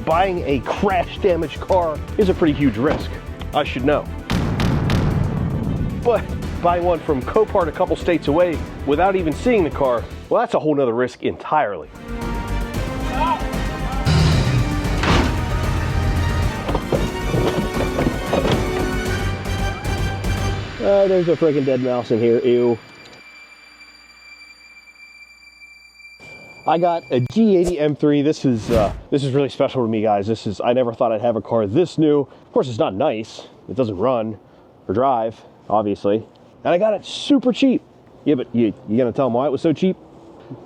buying a crash damaged car is a pretty huge risk. I should know. But buying one from Copart a couple states away without even seeing the car, well, that's a whole nother risk entirely. There's a freaking dead mouse in here, ew. I got a G80 M3. This is really special to me, guys. I never thought I'd have a car this new. Of course, it's not nice. It doesn't run or drive, obviously. And I got it super cheap. Yeah, but you gonna tell them why it was so cheap?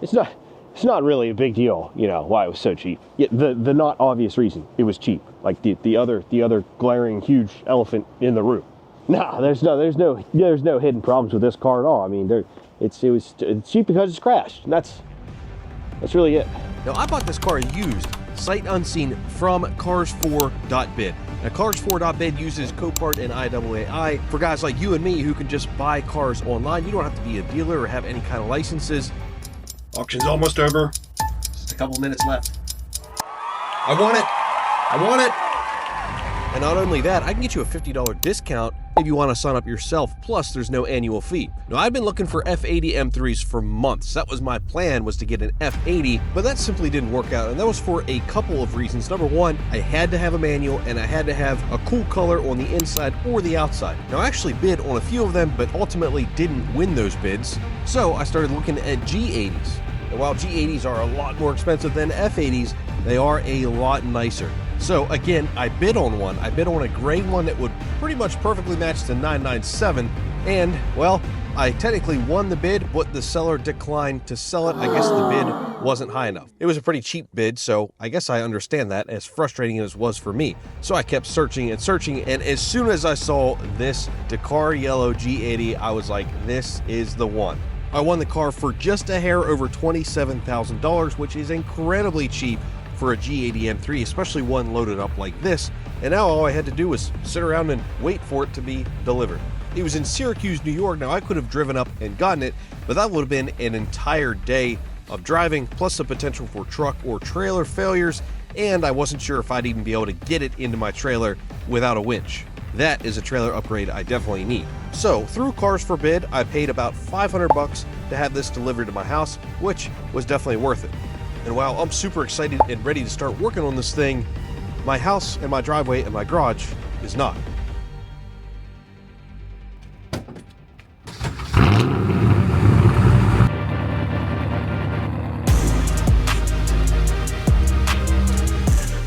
It's not really a big deal, you know, why it was so cheap. Yeah, the not obvious reason it was cheap, like the other glaring huge elephant in the room. Nah, there's no hidden problems with this car at all. I mean, it's cheap because it's crashed, and that's really it. Now, I bought this car used, sight unseen, from Cars4.bid. Now, Cars4.bid uses Copart and IAAI for guys like you and me who can just buy cars online. You don't have to be a dealer or have any kind of licenses. Auction's almost over. Just a couple minutes left. I want it! I want it! And not only that, I can get you a $50 discount if you want to sign up yourself, plus there's no annual fee. Now, I've been looking for F80 M3s for months. That was my plan, was to get an F80, but that simply didn't work out, and that was for a couple of reasons. Number one, I had to have a manual, and I had to have a cool color on the inside or the outside. Now, I actually bid on a few of them, but ultimately didn't win those bids, so I started looking at G80s. And while G80s are a lot more expensive than F80s, they are a lot nicer. So again, I bid on one. I bid on a gray one that would pretty much perfectly match the 997, and well, I technically won the bid, but the seller declined to sell it. I guess the bid wasn't high enough. It was a pretty cheap bid, so I guess I understand that, as frustrating as it was for me. So I kept searching and searching, and as soon as I saw this Dakar yellow G80, I was like, this is the one. I won the car for just a hair over $27,000, which is incredibly cheap for a G80 M3, especially one loaded up like this, and now all I had to do was sit around and wait for it to be delivered. It was in Syracuse, New York. Now, I could have driven up and gotten it, but that would have been an entire day of driving, plus the potential for truck or trailer failures, and I wasn't sure if I'd even be able to get it into my trailer without a winch. That is a trailer upgrade I definitely need. So, through Cars4Bid, I paid about $500 to have this delivered to my house, which was definitely worth it. And while I'm super excited and ready to start working on this thing, my house and my driveway and my garage is not.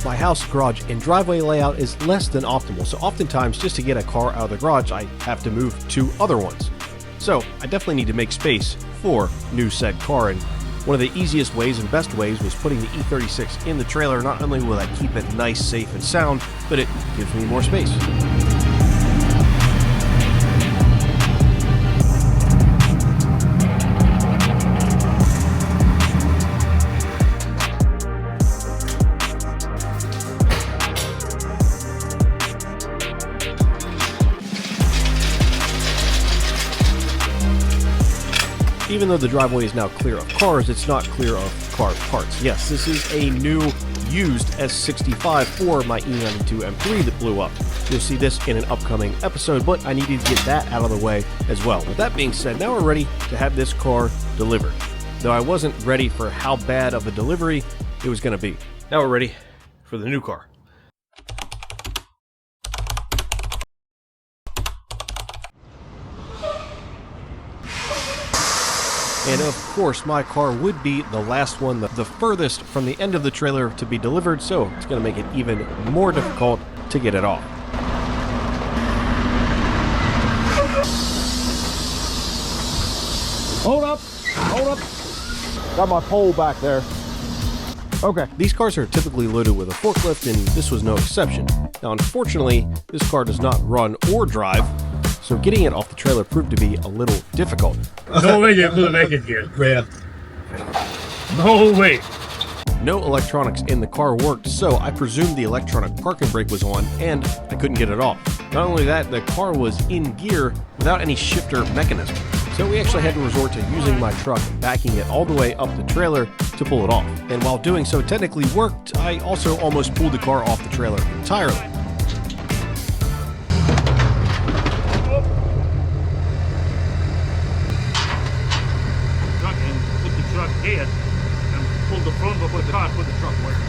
My house, garage, and driveway layout is less than optimal, so oftentimes just to get a car out of the garage, I have to move to other ones. So I definitely need to make space for new said car, and one of the easiest ways and best ways was putting the E36 in the trailer. Not only will that keep it nice, safe, and sound, but it gives me more space. Even though the driveway is now clear of cars, it's not clear of car parts. Yes, this is a new used S65 for my E92 M3 that blew up. You'll see this in an upcoming episode, but I needed to get that out of the way as well. With that being said, now we're ready to have this car delivered. Though I wasn't ready for how bad of a delivery it was going to be. Now we're ready for the new car. And of course, my car would be the last one, the furthest from the end of the trailer to be delivered, so it's going to make it even more difficult to get it off. Hold up, hold up. Got my pole back there. Okay. These cars are typically loaded with a forklift, and this was no exception. Now, unfortunately, this car does not run or drive, so getting it off the trailer proved to be a little difficult. No way you're gonna make it here, man. No way. No electronics in the car worked, so I presumed the electronic parking brake was on, and I couldn't get it off. Not only that, the car was in gear without any shifter mechanism. So we actually had to resort to using my truck, backing it all the way up the trailer to pull it off. And while doing so technically worked, I also almost pulled the car off the trailer entirely.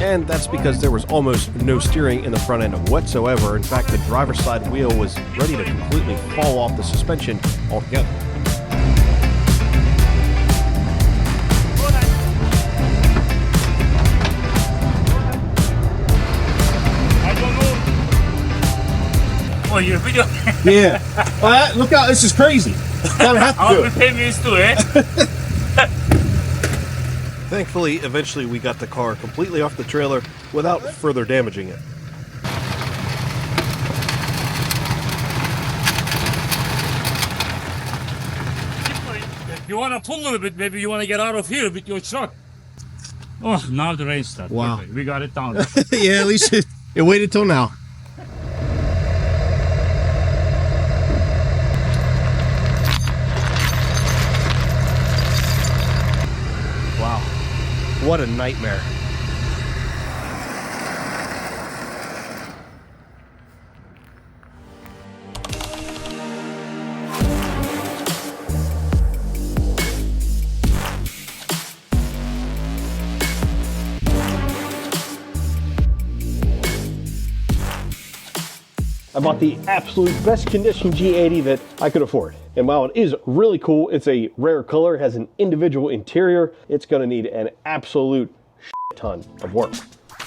And that's because there was almost no steering in the front end whatsoever. In fact, the driver's side wheel was ready to completely fall off the suspension altogether. I don't know. Oh, your video? Yeah. Look out, this is crazy. Gotta have to do it. 10 minutes to it. Thankfully, eventually we got the car completely off the trailer without further damaging it. If you want to pull a little bit, maybe you want to get out of here with your truck. Oh, now the rain started. Wow. Perfect. We got it down. Yeah, at least it waited till now. Wow. What a nightmare. I bought the absolute best condition G80 that I could afford. And while it is really cool, it's a rare color, has an individual interior, it's gonna need an absolute shit ton of work.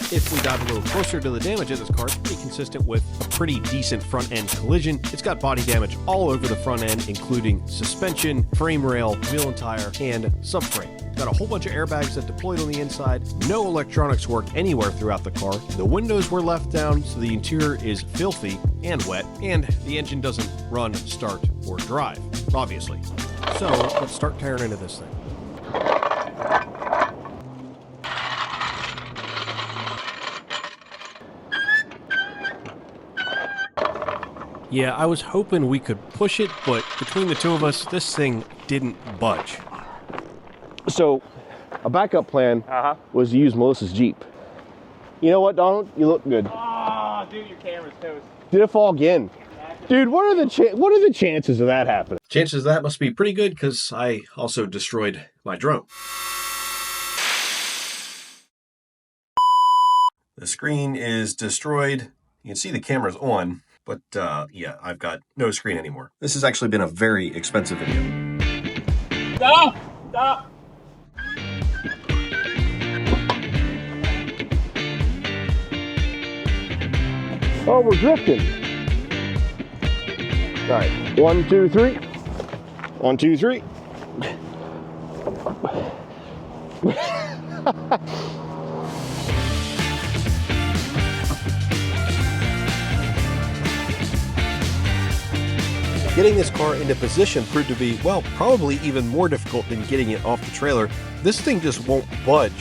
If we dive a little closer to the damage of this car, it's pretty consistent with a pretty decent front end collision. It's got body damage all over the front end, including suspension, frame rail, wheel and tire, and subframe. Got a whole bunch of airbags that deployed on the inside. No electronics work anywhere throughout the car. The windows were left down, so the interior is filthy and wet, and the engine doesn't run, start, or drive, obviously. So let's start tearing into this thing. Yeah, I was hoping we could push it, but between the two of us, this thing didn't budge. So, a backup plan was to use Melissa's Jeep. You know what, Donald? You look good. Oh, dude, your camera's toast. Did it fall again? Dude, what are the chances of that happening? Chances of that must be pretty good, because I also destroyed my drone. The screen is destroyed. You can see the camera's on. But yeah, I've got no screen anymore. This has actually been a very expensive video. Stop! Stop! Oh, we're drifting. All right, 1, 2, 3. 1, 2, 3. Getting this car into position proved to be, well, probably even more difficult than getting it off the trailer. This thing just won't budge,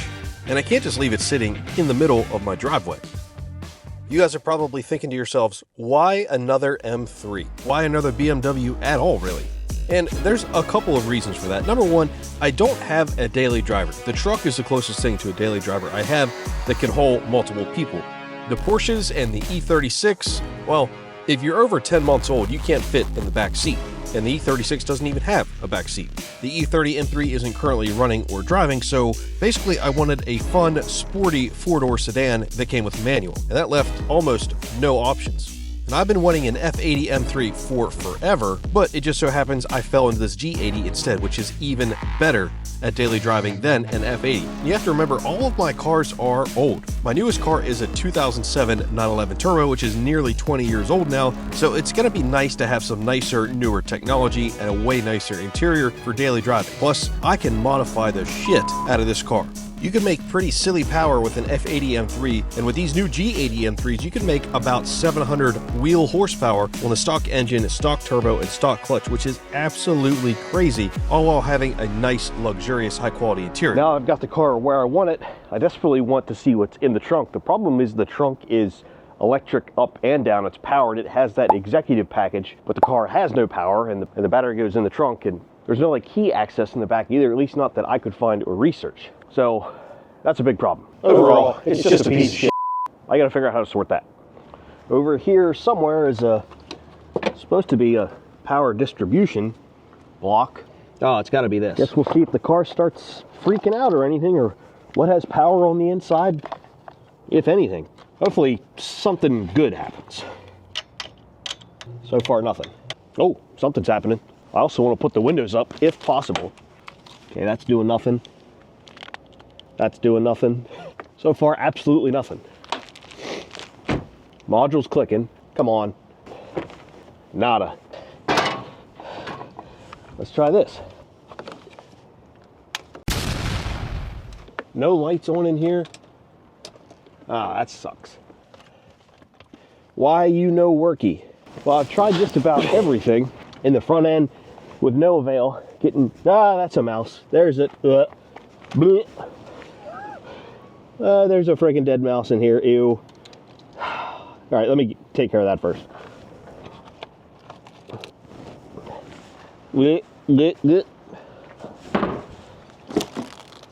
and I can't just leave it sitting in the middle of my driveway. You guys are probably thinking to yourselves, why another M3? Why another BMW at all, really? And there's a couple of reasons for that. Number one, I don't have a daily driver. The truck is the closest thing to a daily driver I have that can hold multiple people. The Porsches and the E36, well, if you're over 10 months old, you can't fit in the back seat, and the E36 doesn't even have a back seat. The E30 M3 isn't currently running or driving, so basically I wanted a fun, sporty four-door sedan that came with manual, and that left almost no options. And I've been wanting an F80 M3 for forever, but it just so happens I fell into this G80 instead, which is even better at daily driving than an F80. You have to remember, all of my cars are old. My newest car is a 2007 911 Turbo, which is nearly 20 years old now, so it's gonna be nice to have some nicer, newer technology and a way nicer interior for daily driving. Plus, I can modify the shit out of this car. You can make pretty silly power with an F80 M3, and with these new G80 M3s, you can make about 700 wheel horsepower on the stock engine, stock turbo, and stock clutch, which is absolutely crazy, all while having a nice, luxurious, high-quality interior. Now I've got the car where I want it. I desperately want to see what's in the trunk. The problem is the trunk is electric up and down. It's powered. It has that executive package, but the car has no power, and the battery goes in the trunk, and There's no like key access in the back either, at least not that I could find or research. So that's a big problem. Overall, it's just a piece of shit. I gotta figure out how to sort that. Over here somewhere is supposed to be a power distribution block. Oh, it's gotta be this. Guess we'll see if the car starts freaking out or anything, or what has power on the inside, if anything. Hopefully something good happens. So far, nothing. Oh, something's happening. I also want to put the windows up, if possible. Okay, that's doing nothing. That's doing nothing. So far, absolutely nothing. Module's clicking. Come on. Nada. Let's try this. No lights on in here. Ah, that sucks. Why you no worky? Well, I've tried just about everything in the front end with no avail. That's a mouse. There's it. There's a freaking dead mouse in here. Ew. All right, let me take care of that first.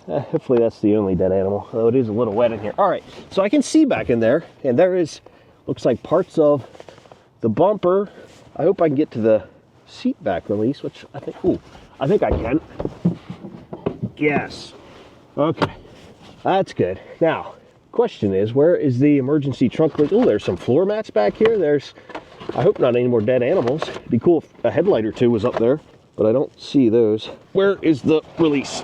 Hopefully that's the only dead animal, though it is a little wet in here. All right, so I can see back in there, and there is, looks like parts of the bumper. I hope I can get to the seat back release, which I think, I think I can. Yes. Okay, that's good. Now, question is, where is the emergency trunk link? Oh, there's some floor mats back here. I hope not any more dead animals. It'd be cool if a headlight or two was up there, but I don't see those. Where is the release?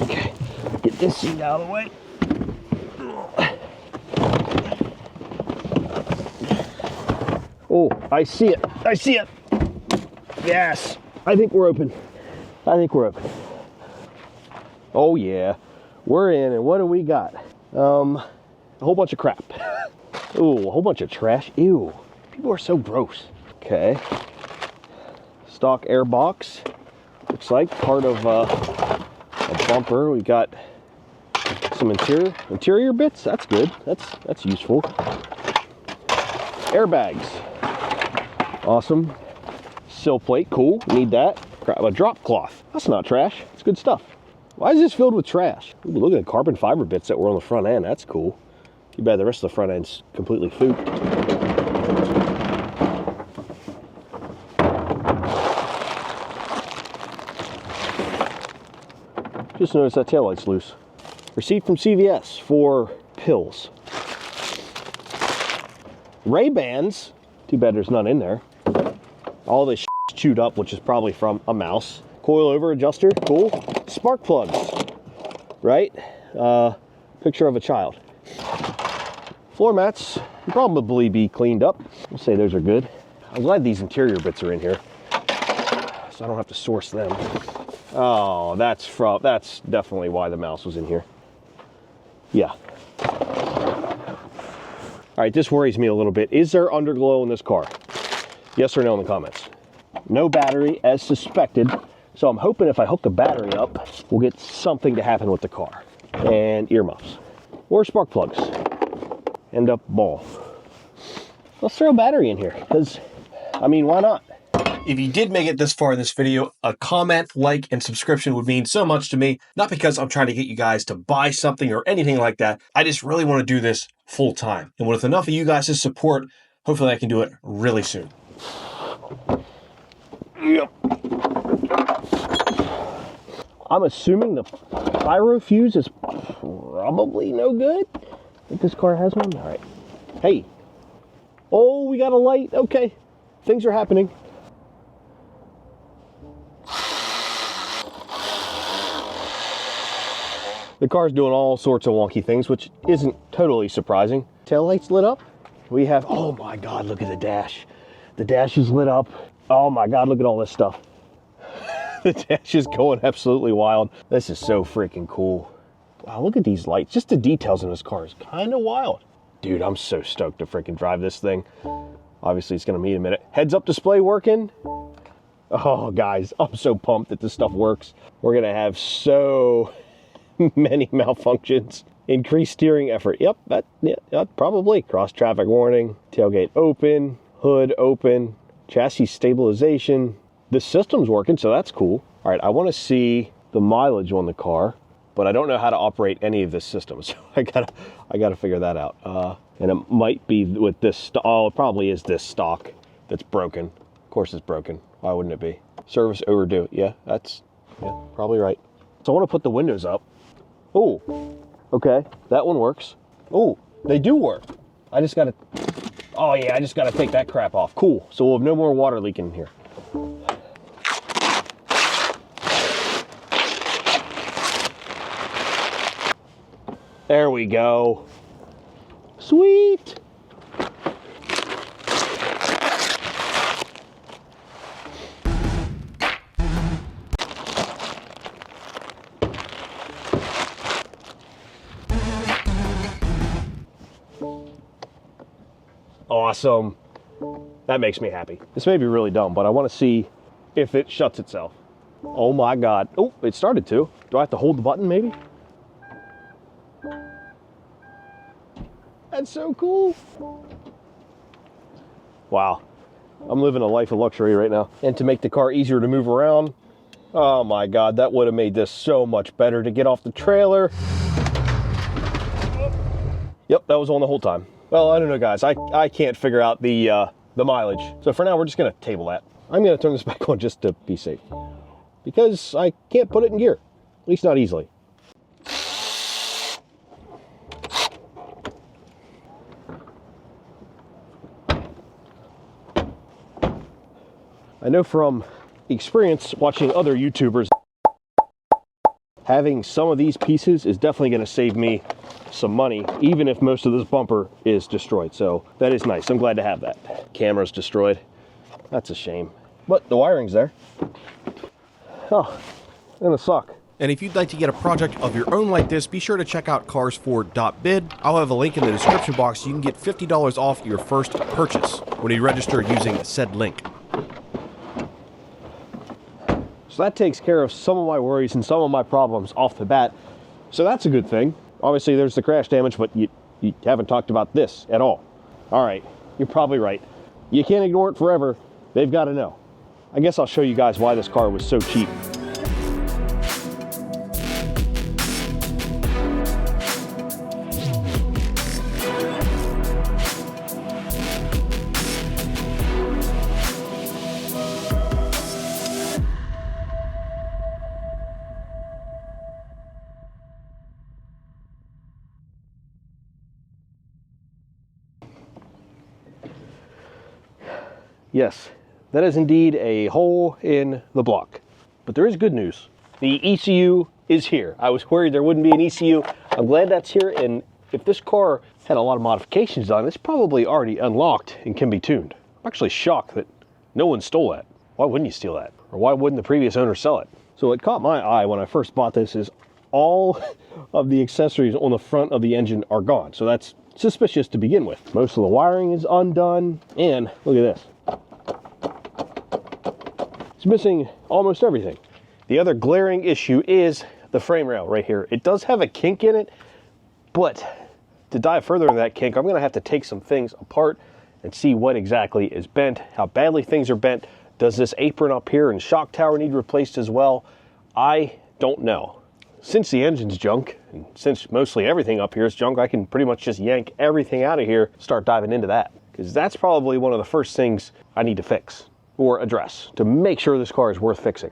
Okay, get this seat out of the way. Oh, I see it. I see it. Yes. I think we're open. I think we're open. Oh yeah, we're in, and what do we got? A whole bunch of crap. Ooh, a whole bunch of trash. Ew, people are so gross. Okay, stock air box. Looks like part of a bumper. We got some interior bits. That's good. That's useful. Airbags. Awesome. Sill plate. Cool. Need that. A drop cloth. That's not trash. It's good stuff. Why is this filled with trash? Ooh, look at the carbon fiber bits that were on the front end. That's cool. Too bad the rest of the front end's completely food. Just noticed that taillight's loose. Receipt from CVS for pills. Ray-Bans. Too bad there's none in there. All this shit's chewed up, which is probably from a mouse. Coil-over adjuster. Cool. Spark plugs. Right? Picture of a child. Floor mats can probably be cleaned up. I'll say those are good. I'm glad these interior bits are in here, so I don't have to source them. Oh, that's definitely why the mouse was in here. Yeah. All right, this worries me a little bit. Is there underglow in this car? Yes or no in the comments. No battery as suspected. So I'm hoping if I hook the battery up, we'll get something to happen with the car. And earmuffs. Or spark plugs. End up ball. Let's throw a battery in here, because, I mean, why not? If you did make it this far in this video, a comment, like, and subscription would mean so much to me. Not because I'm trying to get you guys to buy something or anything like that. I just really want to do this full time. And with enough of you guys' support, hopefully I can do it really soon. Yep. I'm assuming the pyro fuse is probably no good. I think this car has one. All right. Hey. Oh, we got a light. Okay. Things are happening. The car's doing all sorts of wonky things, which isn't totally surprising. Taillights lit up. We have, oh my God, look at the dash. The dash is lit up. Oh my God, look at all this stuff. The dash is going absolutely wild. This is so freaking cool. Wow, look at these lights. Just the details in this car is kind of wild. Dude, I'm so stoked to freaking drive this thing. Obviously, it's gonna be in a minute. Heads-up display working. Oh, guys, I'm so pumped that this stuff works. We're gonna have so many malfunctions. Increased steering effort. Yep, probably. Cross traffic warning, tailgate open, hood open, chassis stabilization. The system's working, so that's cool. All right, I want to see the mileage on the car, but I don't know how to operate any of this system, so I gotta figure that out. And it might be with this. Oh, it probably is this stock that's broken. Of course, it's broken. Why wouldn't it be? Service overdue. Yeah, probably right. So I want to put the windows up. Oh, okay, that one works. Oh, they do work. I just gotta take that crap off. Cool. So we'll have no more water leaking in here. There we go. Sweet. Awesome. That makes me happy. This may be really dumb, but I want to see if it shuts itself. Oh my God. Oh, it started to. Do I have to hold the button maybe? That's so cool. Wow. I'm living a life of luxury right now. And to make the car easier to move around, oh my God, that would have made this so much better to get off the trailer. Yep, that was on the whole time. Well, I don't know, guys. I can't figure out the mileage. So for now, we're just gonna table that. I'm gonna turn this back on just to be safe, because I can't put it in gear, at least not easily. I know from experience watching other YouTubers, having some of these pieces is definitely going to save me some money, even if most of this bumper is destroyed. So that is nice. I'm glad to have that. Camera's destroyed. That's a shame. But the wiring's there. Oh, gonna suck. And if you'd like to get a project of your own like this, be sure to check out carsfor.bid. I'll have a link in the description box so you can get $50 off your first purchase when you register using said link. So that takes care of some of my worries and some of my problems off the bat. So that's a good thing. Obviously there's the crash damage, but you haven't talked about this at all. All right, you're probably right. You can't ignore it forever. They've got to know. I guess I'll show you guys why this car was so cheap. Yes, that is indeed a hole in the block. But there is good news. The ECU is here. I was worried there wouldn't be an ECU. I'm glad that's here, and if this car had a lot of modifications on it, it's probably already unlocked and can be tuned. I'm actually shocked that no one stole that. Why wouldn't you steal that? Or why wouldn't the previous owner sell it? So what caught my eye when I first bought this is all of the accessories on the front of the engine are gone. So that's suspicious to begin with. Most of the wiring is undone, and look at this. Missing almost everything. The other glaring issue is the frame rail right here. It does have a kink in it, but to dive further into that kink, I'm going to have to take some things apart and see what exactly is bent, how badly things are bent. Does this apron up here and shock tower need replaced as well? I don't know. Since the engine's junk, and since mostly everything up here is junk, I can pretty much just yank everything out of here, start diving into that, because that's probably one of the first things I need to fix or address to make sure this car is worth fixing.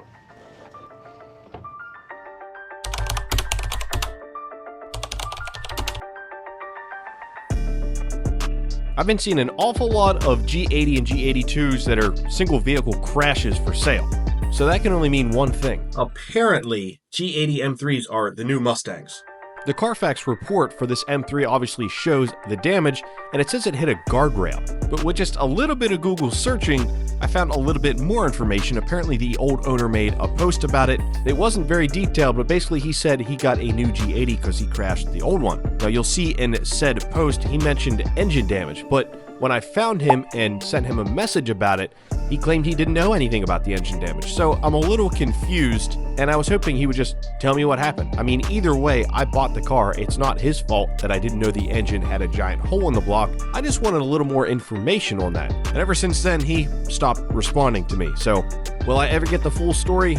I've been seeing an awful lot of G80 and G82s that are single vehicle crashes for sale. So that can only mean one thing. Apparently, G80 M3s are the new Mustangs. The Carfax report for this M3 obviously shows the damage, and it says it hit a guardrail. But with just a little bit of Google searching, I found a little bit more information. Apparently the old owner made a post about it. It wasn't very detailed, but basically he said he got a new G80 because he crashed the old one. Now you'll see in said post, he mentioned engine damage, but when I found him and sent him a message about it, he claimed he didn't know anything about the engine damage. So I'm a little confused and I was hoping he would just tell me what happened. I mean, either way, I bought the car. It's not his fault that I didn't know the engine had a giant hole in the block. I just wanted a little more information on that. And ever since then, he stopped responding to me. So, will I ever get the full story?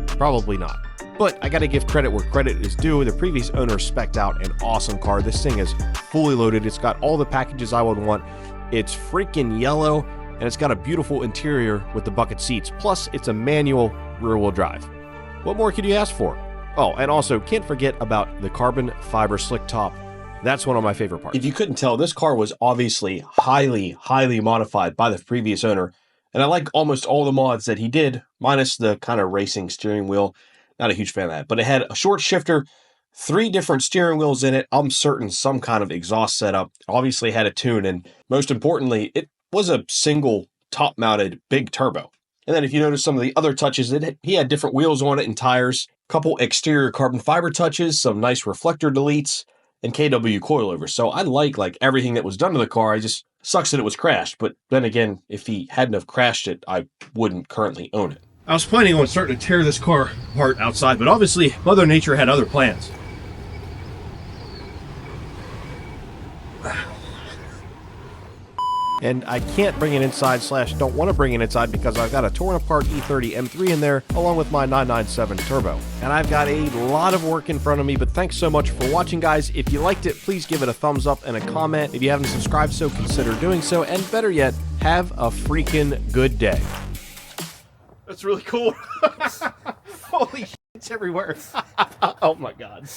Probably not. But I gotta give credit where credit is due. The previous owner spec'd out an awesome car. This thing is fully loaded. It's got all the packages I would want. It's freaking yellow, and it's got a beautiful interior with the bucket seats. Plus, it's a manual rear-wheel drive. What more could you ask for? Oh, and also, can't forget about the carbon fiber slick top. That's one of my favorite parts. If you couldn't tell, this car was obviously highly modified by the previous owner. And I like almost all the mods that he did, minus the kind of racing steering wheel. Not a huge fan of that. But it had a short shifter, 3 different steering wheels in it. I'm certain some kind of exhaust setup. Obviously had a tune. And most importantly, it was a single top-mounted big turbo. And then if you notice some of the other touches, he had different wheels on it and tires. A couple exterior carbon fiber touches, some nice reflector deletes, and KW coilovers. So I like everything that was done to the car. I just sucks that it was crashed. But then again, if he hadn't have crashed it, I wouldn't currently own it. I was planning on starting to tear this car apart outside, but obviously Mother Nature had other plans. And I can't bring it inside / don't want to bring it inside because I've got a torn apart E30 M3 in there along with my 997 turbo. And I've got a lot of work in front of me, but thanks so much for watching, guys. If you liked it, please give it a thumbs up and a comment. If you haven't subscribed, so consider doing so. And better yet, have a freaking good day. That's really cool. Holy shit, it's everywhere. Oh my God.